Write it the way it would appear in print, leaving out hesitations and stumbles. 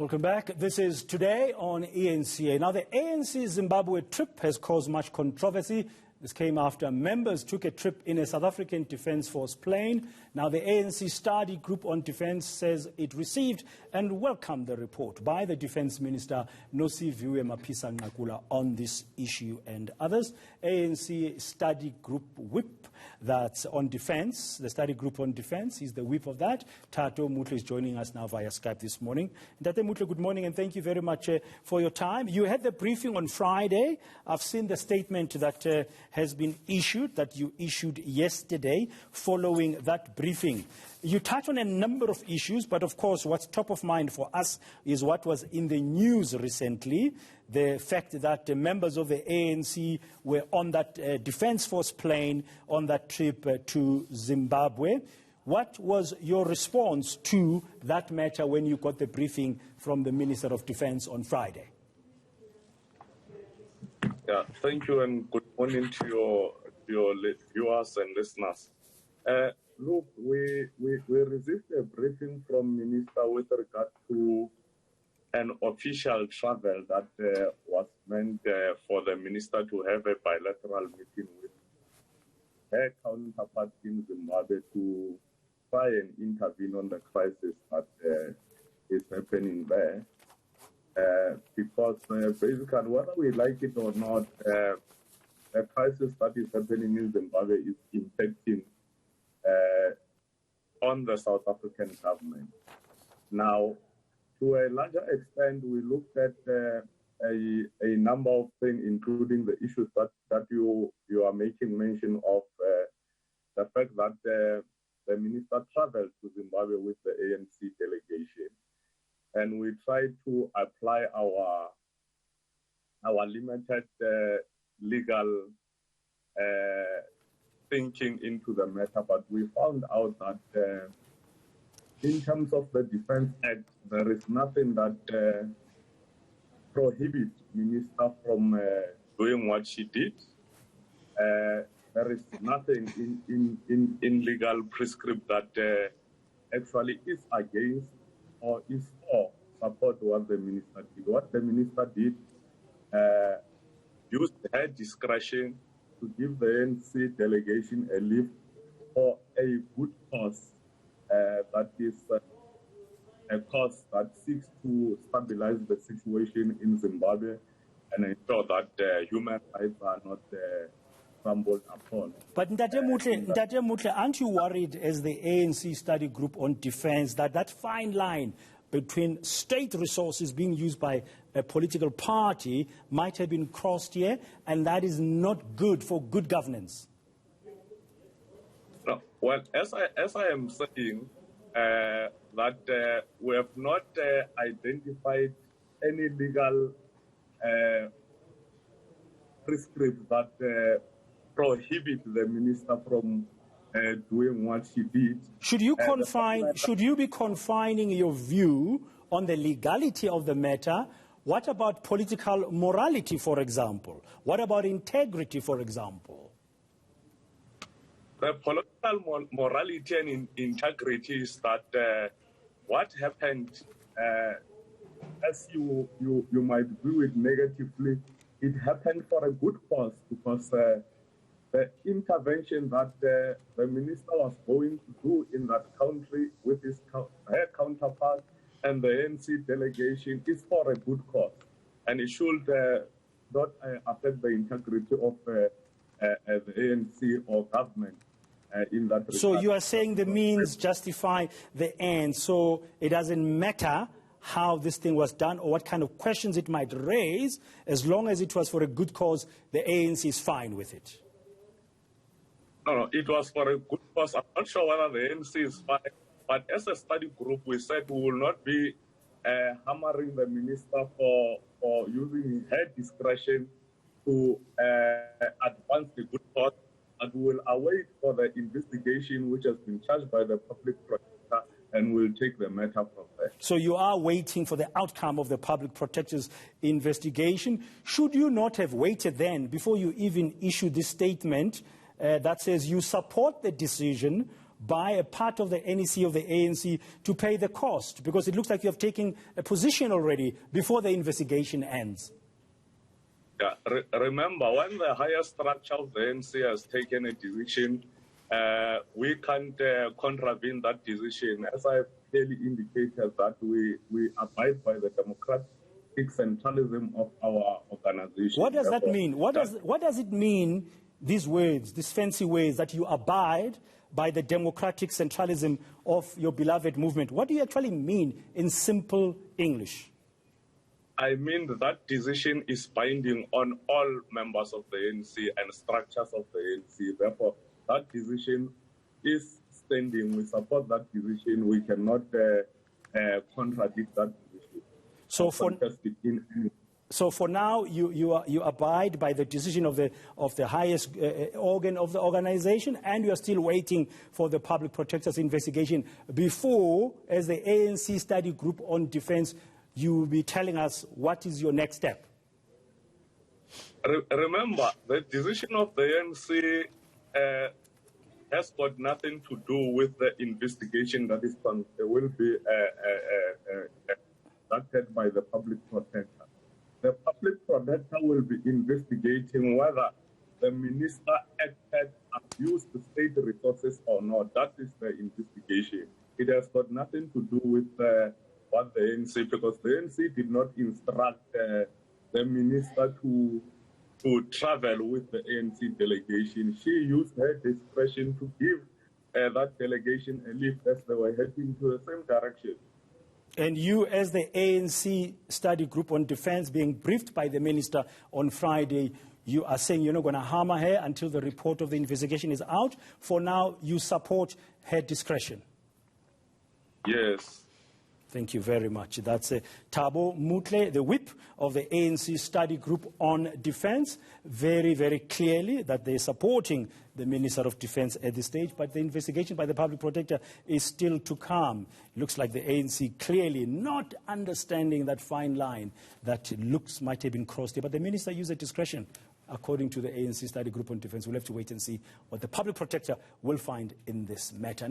Welcome back. This is Today on ANC. Now, the ANC Zimbabwe trip has caused much controversy. This came after members took a trip in a South African Defense Force plane. Now, the ANC Study Group on Defense says it received and welcomed the report by the Defense Minister, Nosiviwe Mapisa-Nqakula, on this issue and others. ANC Study Group Whip, that's on Defense, the Study Group on Defense, he's the whip of that. Thabo Mutle is joining us now via Skype this morning. Thabo Mutle, good morning, and thank you very much for your time. You had the briefing on Friday. I've seen the statement that has been issued, that you issued yesterday following that briefing. You touch on a number of issues, but of course what's top of mind for us is what was in the news recently, the fact that the members of the ANC were on that Defense Force plane on that trip to Zimbabwe. What was your response to that matter when you got the briefing from the Minister of Defense on Friday? Yeah, thank you, and good morning to your viewers and listeners. Look, we received a briefing from Minister with regard to an official travel that was meant for the Minister to have a bilateral meeting with her counterpart in Zimbabwe to try and intervene on the crisis that is happening there. Because basically, whether we like it or not, the crisis that is happening in Zimbabwe is impacting on the South African government. Now, to a larger extent, we looked at a number of things, including the issues that you are making mention of, the fact that the minister traveled to Zimbabwe with the ANC delegation. And we tried to apply our limited legal thinking into the matter, but we found out that in terms of the Defense Act, there is nothing that prohibits minister from doing what she did. There is nothing in legal prescript that actually is against or is for support what the minister did. What the minister did, used her discretion to give the ANC delegation a lift for a good cause, that is a cause that seeks to stabilize the situation in Zimbabwe and ensure that human rights are not stumbled upon. But Ntate Mutle, aren't you worried as the ANC Study Group on Defense that fine line between state resources being used by a political party might have been crossed here, and that is not good for good governance? No, well, as I am saying, that we have not identified any legal prescript that prohibit the minister from doing what she did. Should you be confining your view on the legality of the matter? What about political morality, for example? What about integrity, for example? The political morality and integrity is that what happened, as you might view it negatively, it happened for a good cause, because the intervention that the minister was going to do in that country with her counterpart and the ANC delegation is for a good cause. And it should not affect the integrity of the ANC or government in that regard. So you are saying the means justify the end, so it doesn't matter how this thing was done or what kind of questions it might raise, as long as it was for a good cause, the ANC is fine with it? No, it was for a good cause. I'm not sure whether the ANC is fine, but as a study group, we said we will not be hammering the minister for using her discretion to advance the good cause, and we will await for the investigation which has been charged by the public protector, and we'll take the matter from there. So you are waiting for the outcome of the public protector's investigation. Should you not have waited then before you even issue this statement that says you support the decision by a part of the NEC of the ANC to pay the cost? Because it looks like you have taken a position already before the investigation ends. Yeah, remember, when the higher structure of the ANC has taken a decision, we can't contravene that decision. As I clearly indicated, that we abide by the democratic centralism of our organization. What does that mean? What does it mean, these words, these fancy words, that you abide by the democratic centralism of your beloved movement? What do you actually mean in simple English? I mean that decision is binding on all members of the ANC and structures of the ANC. Therefore, that decision is standing. We support that decision. We cannot contradict that decision. So for now, you abide by the decision of the highest organ of the organization, and you are still waiting for the public protector's investigation before, as the ANC Study Group on Defense, you will be telling us what is your next step. Remember, the decision of the ANC has got nothing to do with the investigation that will be conducted by the public protector. The public protector will be investigating whether the minister abused the state resources or not. That is the investigation. It has got nothing to do with what the ANC, because the ANC did not instruct the minister to travel with the ANC delegation. She used her discretion to give that delegation a lift as they were heading to the same direction. And you, as the ANC Study Group on Defense, being briefed by the minister on Friday, you are saying you're not going to hammer her until the report of the investigation is out. For now, you support her discretion. Yes. Thank you very much. That's Thabo Mutle, the whip of the ANC Study Group on Defense, very, very clearly that they're supporting the Minister of Defense at this stage, but the investigation by the Public Protector is still to come. It looks like the ANC clearly not understanding that fine line that looks might have been crossed here, but the Minister used a discretion according to the ANC Study Group on Defense. We'll have to wait and see what the Public Protector will find in this matter.